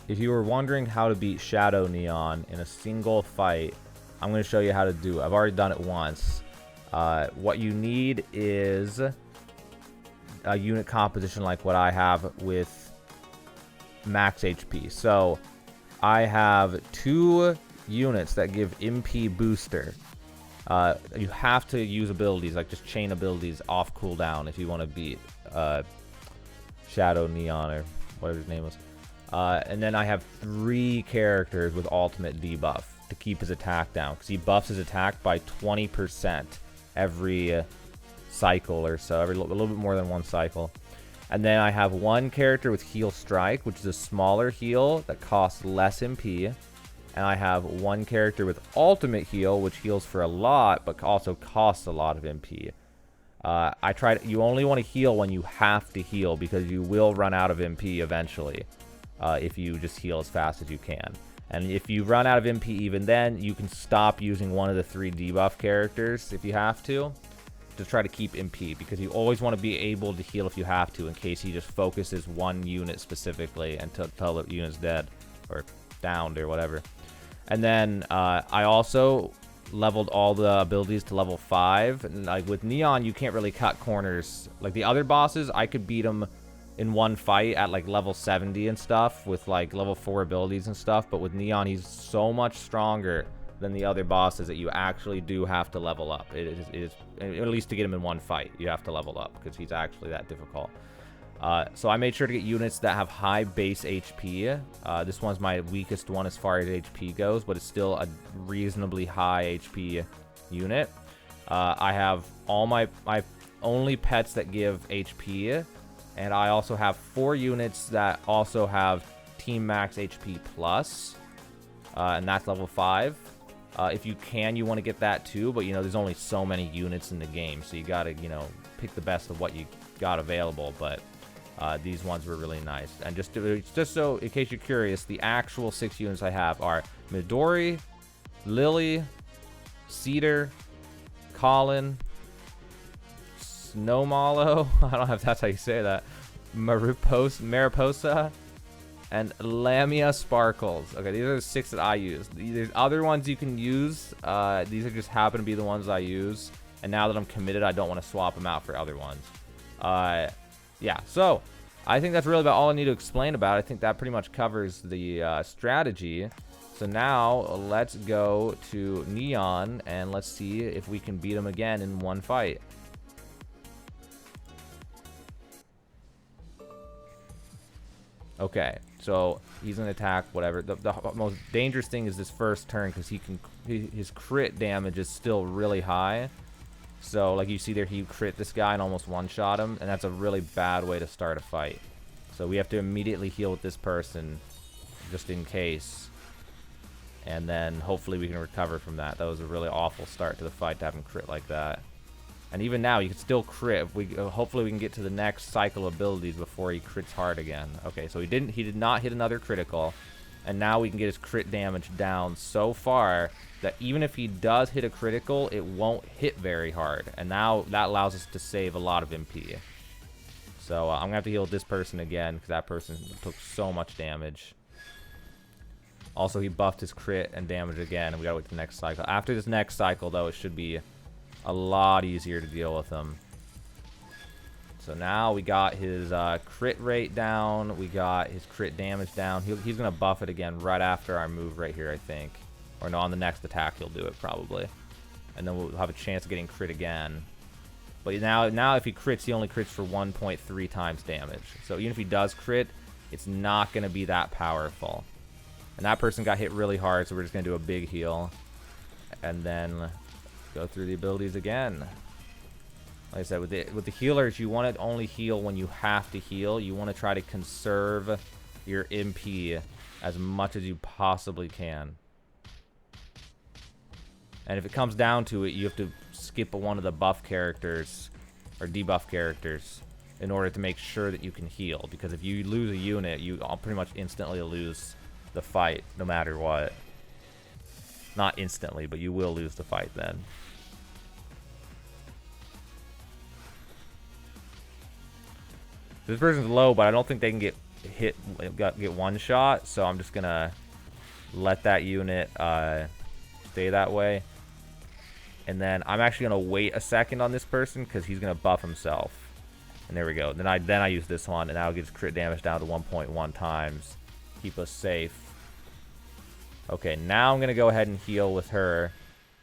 if you were wondering how to beat Shadow Neon in a single fight, I'm going to show you how to do it. I've already done it once. What you need is a unit composition like what I have with max HP. So I have 2 units that give MP booster. You have to use abilities, like just chain abilities off cooldown if you want to beat Shadow Neon or whatever his name was. And then I have 3 characters with ultimate debuff to keep his attack down, because he buffs his attack by 20% every cycle or so, a little bit more than one cycle. And then I have 1 character with heal strike, which is a smaller heal that costs less MP. And I have 1 character with ultimate heal, which heals for a lot, but also costs a lot of MP. You only want to heal when you have to heal, because you will run out of MP eventually if you just heal as fast as you can. And if you run out of MP even then, you can stop using one of the 3 debuff characters if you have to try to keep MP, because you always want to be able to heal if you have to, in case he just focuses one unit specifically until the unit's dead or downed or whatever. And then I also leveled all the abilities to level 5. And like with Neon, you can't really cut corners. Like the other bosses, I could beat them in one fight at like level 70 and stuff with like level 4 abilities and stuff. But with Neon, he's so much stronger than the other bosses that you actually do have to level up. It is at least to get him in one fight, you have to level up, because he's actually that difficult. So I made sure to get units that have high base HP. This one's my weakest one as far as HP goes, but it's still a reasonably high HP unit. I have all my only pets that give HP, and I also have 4 units that also have Team Max HP plus, and that's level 5. If you can, you want to get that too, but there's only so many units in the game, so you gotta pick the best of what you got available. But these ones were really nice. And just so in case you're curious, the actual 6 units I have are Midori, Lily, Cedar, Colin, Snowmallow, I don't know if that's how you say that, Mariposa, and Lamia Sparkles. Okay, these are the 6 that I use. There's other ones you can use. These are just happen to be the ones I use. And now that I'm committed, I don't want to swap them out for other ones. Yeah, so I think that's really about all I need to explain about it. I think that pretty much covers the strategy. So now let's go to Neon and let's see if we can beat him again in one fight. Okay, so he's gonna attack whatever. The most dangerous thing is this first turn, because his crit damage is still really high. So like you see there, he crit this guy and almost one-shot him, and that's a really bad way to start a fight. So we have to immediately heal with this person just in case, and then hopefully we can recover from that. That was a really awful start to the fight to have him crit like that. And even now, you can still crit. Hopefully we can get to the next cycle of abilities before he crits hard again. Okay, so he did not hit another critical, and now we can get his crit damage down so far that even if he does hit a critical, it won't hit very hard. And now that allows us to save a lot of MP. So I'm gonna have to heal this person again, because that person took so much damage. Also, he buffed his crit and damage again, and we gotta wait to the next cycle. After this next cycle, though, it should be a lot easier to deal with him. So now we got his crit rate down. We got his crit damage down. He's going to buff it again right after our move right here, I think. Or no, on the next attack he'll do it probably. And then we'll have a chance of getting crit again. But now if he crits, he only crits for 1.3 times damage. So even if he does crit, it's not going to be that powerful. And that person got hit really hard, so we're just going to do a big heal. And then go through the abilities again. Like I said, with the healers, you want to only heal when you have to heal. You want to try to conserve your MP as much as you possibly can. And if it comes down to it, you have to skip one of the buff characters or debuff characters in order to make sure that you can heal. Because if you lose a unit, you pretty much instantly lose the fight no matter what. Not instantly, but you will lose the fight then. This person's low, but I don't think they can get get one shot. So I'm just gonna let that unit stay that way. And then I'm actually gonna wait a second on this person because he's gonna buff himself. And there we go. Then I use this one, and that'll get his crit damage down to 1.1 times. Keep us safe. Okay, now I'm gonna go ahead and heal with her.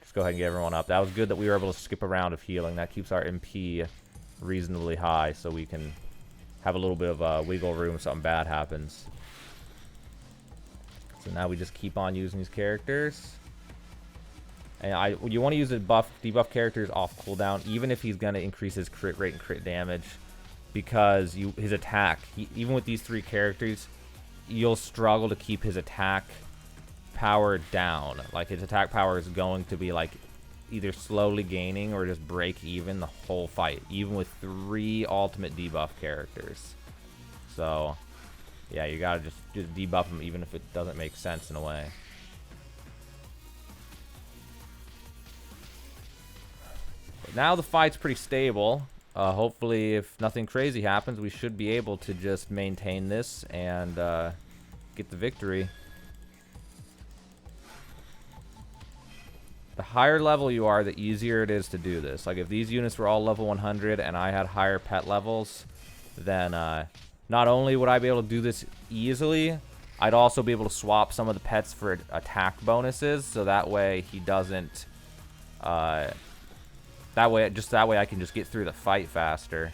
Just go ahead and get everyone up. That was good that we were able to skip a round of healing. That keeps our MP reasonably high, so we can have a little bit of wiggle room if something bad happens. So now we just keep on using these characters. And you want to use the debuff characters off cooldown, even if he's going to increase his crit rate and crit damage, because his attack, even with these 3 characters, you'll struggle to keep his attack power down. Like, his attack power is going to be like either slowly gaining or just break even the whole fight, even with 3 ultimate debuff characters. So yeah, you gotta just debuff him even if it doesn't make sense in a way. But now the fight's pretty stable. Hopefully, if nothing crazy happens, we should be able to just maintain this and get the victory. The higher level you are, the easier it is to do this. Like, if these units were all level 100 and I had higher pet levels, then not only would I be able to do this easily, I'd also be able to swap some of the pets for attack bonuses, so that way he doesn't... that way I can just get through the fight faster.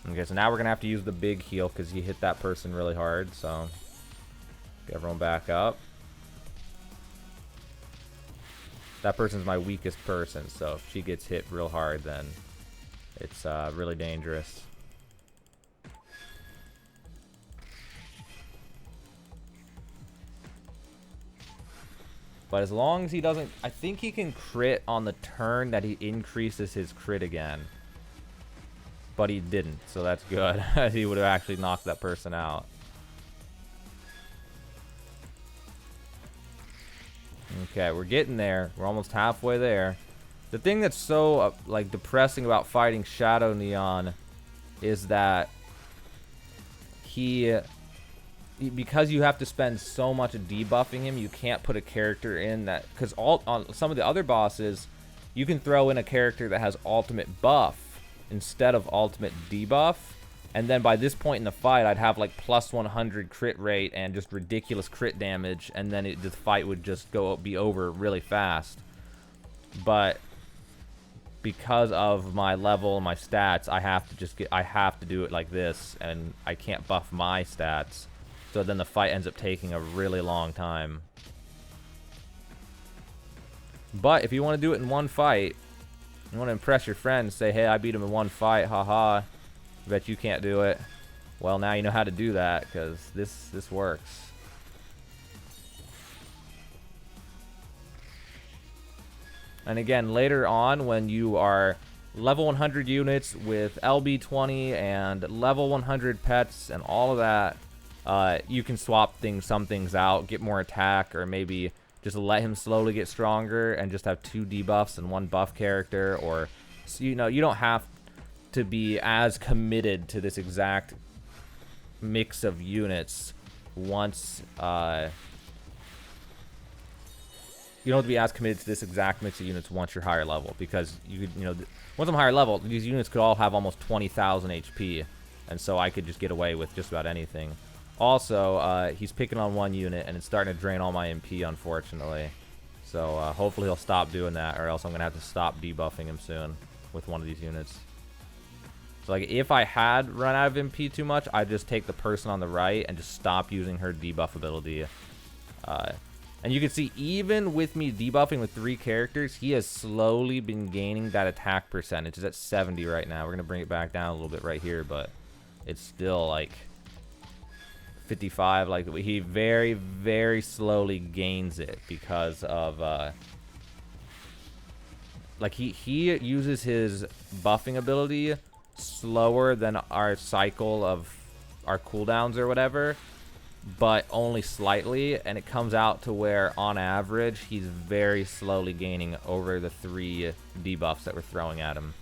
Okay, so now we're going to have to use the big heal because he hit that person really hard, so... Get everyone back up. That person's my weakest person, so if she gets hit real hard, then it's really dangerous. But as long as he doesn't... I think he can crit on the turn that he increases his crit again. But he didn't, so that's good. He would have actually knocked that person out. Okay, we're getting there. We're almost halfway there. The thing that's so like depressing about fighting Shadow Neon is that because you have to spend so much debuffing him, you can't put a character in that, because on some of the other bosses you can throw in a character that has ultimate buff instead of ultimate debuff. And then by this point in the fight, I'd have like plus 100 crit rate and just ridiculous crit damage, and then the fight would just be over really fast. But because of my level and my stats, I have to do it like this, and I can't buff my stats. So then the fight ends up taking a really long time. But if you want to do it in one fight, you want to impress your friends, say, hey, I beat him in one fight, haha. Bet you can't do it. Well, now you know how to do that, because this works. And again, later on, when you are level 100 units with LB 20 and level 100 pets and all of that, you can swap some things out, get more attack, or maybe just let him slowly get stronger and just have 2 debuffs and 1 buff character. Or, you know, you don't have to be as committed to this exact mix of units once you don't have to be as committed to this exact mix of units once you're higher level, because once I'm higher level, these units could all have almost 20,000 HP, and so I could just get away with just about anything. Also, he's picking on 1 unit and it's starting to drain all my MP, unfortunately, so hopefully he'll stop doing that, or else I'm gonna have to stop debuffing him soon with one of these units. So, like, if I had run out of MP too much, I'd just take the person on the right and just stop using her debuff ability. And you can see, even with me debuffing with 3 characters, he has slowly been gaining that attack percentage. It's at 70 right now. We're going to bring it back down a little bit right here, but it's still, like, 55. Like, he very, very slowly gains it because of... like, he uses his buffing ability slower than our cycle of our cooldowns or whatever, but only slightly, and it comes out to where on average he's very slowly gaining over the 3 debuffs that we're throwing at him.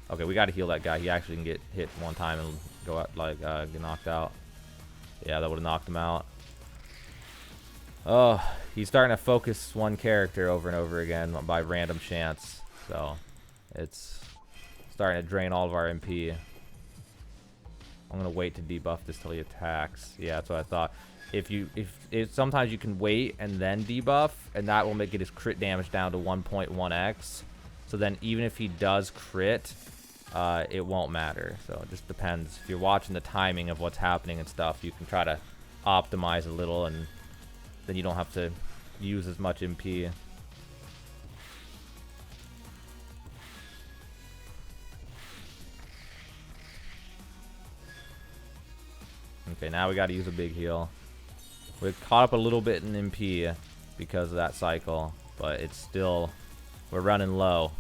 Okay, we got to heal that guy. He actually can get hit one time and go out, like, get knocked out. Yeah, that would have knocked him out. Oh, he's starting to focus one character over and over again by random chance. So, it's starting to drain all of our MP. I'm going to wait to debuff this till he attacks. Yeah, that's what I thought. If sometimes you can wait and then debuff, and that will make his crit damage down to 1.1x. So then even if he does crit, it won't matter. So it just depends. If you're watching the timing of what's happening and stuff, you can try to optimize a little, and then you don't have to use as much MP. Okay, now we got to use a big heal. We're caught up a little bit in MP because of that cycle, but it's still, we're running low.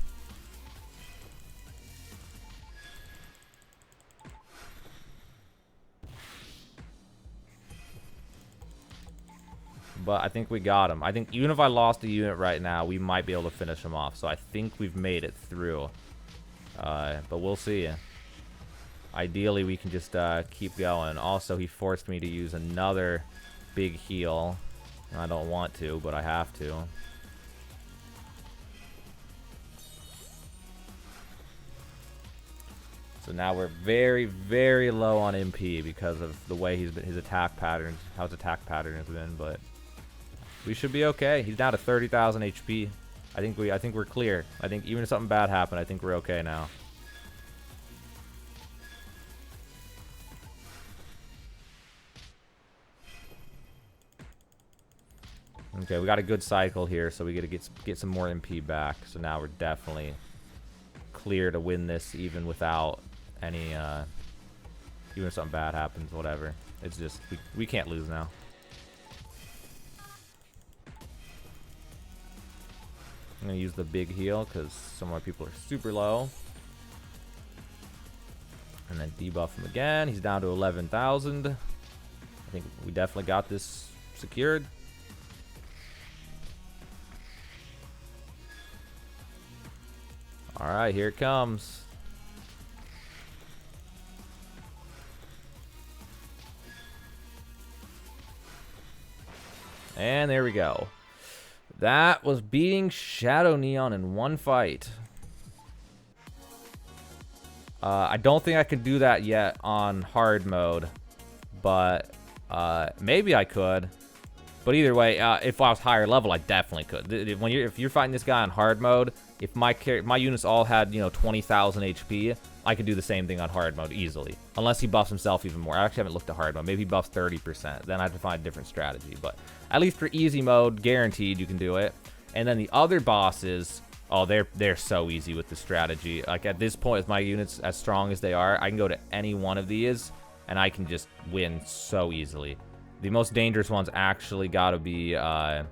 But I think we got him. I think even if I lost a unit right now, we might be able to finish him off. So I think we've made it through. But we'll see. Ideally, we can just keep going. Also, he forced me to use another big heal. I don't want to, but I have to. So now we're very, very low on MP because of the way his attack patterns, how his attack pattern has been. But we should be okay. He's down to 30,000 HP. I think we're clear. I think even if something bad happened, I think we're okay now. Okay, we got a good cycle here, so we gotta get some more MP back. So now we're definitely clear to win this, even without any, even if something bad happens, whatever. It's just we can't lose now. I'm gonna use the big heal because some of our people are super low, and then debuff him again. He's down to 11,000. I think we definitely got this secured. All right, here it comes. And there we go. That was beating Shadow Neon in one fight. I don't think I could do that yet on hard mode, but maybe I could. But either way, if I was higher level, I definitely could. If you're fighting this guy on hard mode, if my units all had 20,000 HP, I could do the same thing on hard mode easily. Unless he buffs himself even more. I actually haven't looked at hard mode. Maybe he buffs 30%. Then I have to find a different strategy. But at least for easy mode, guaranteed you can do it. And then the other bosses, oh, they're so easy with the strategy. Like at this point, with my units as strong as they are, I can go to any one of these and I can just win so easily. The most dangerous one's actually got to be, the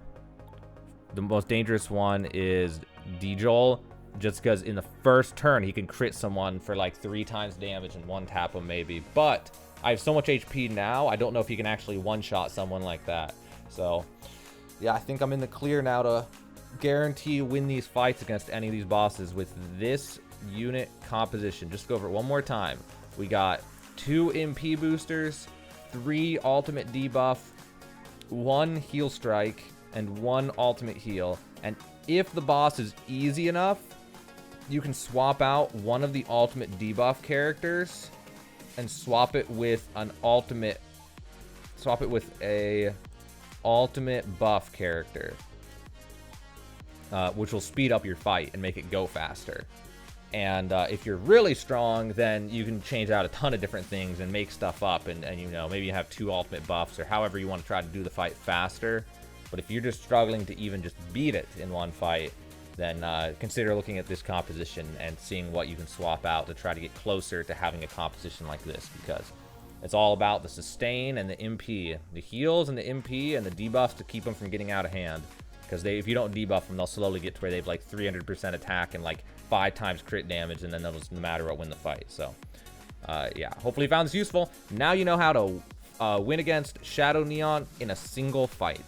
most dangerous one is D-Joel, just because in the first turn he can crit someone for like 3 times damage and one tap him maybe. But I have so much HP now, I don't know if he can actually one-shot someone like that. So, yeah, I think I'm in the clear now to guarantee win these fights against any of these bosses with this unit composition. Just go over it one more time. We got 2 MP boosters, 3 ultimate debuff, 1 heal strike, and 1 ultimate heal. And if the boss is easy enough, you can swap out one of the ultimate debuff characters and swap it with an ultimate, ultimate buff character, which will speed up your fight and make it go faster. And if you're really strong, then you can change out a ton of different things and make stuff up, and maybe you have 2 ultimate buffs or however you want to try to do the fight faster. But if you're just struggling to even just beat it in one fight, then consider looking at this composition and seeing what you can swap out to try to get closer to having a composition like this, because it's all about the sustain and the MP, the heals and the MP and the debuffs to keep them from getting out of hand. Because if you don't debuff them, they'll slowly get to where they have like 300% attack and like 5 times crit damage, and then they'll just no matter what win the fight. So, yeah, hopefully you found this useful. Now you know how to win against Shadow Neon in a single fight.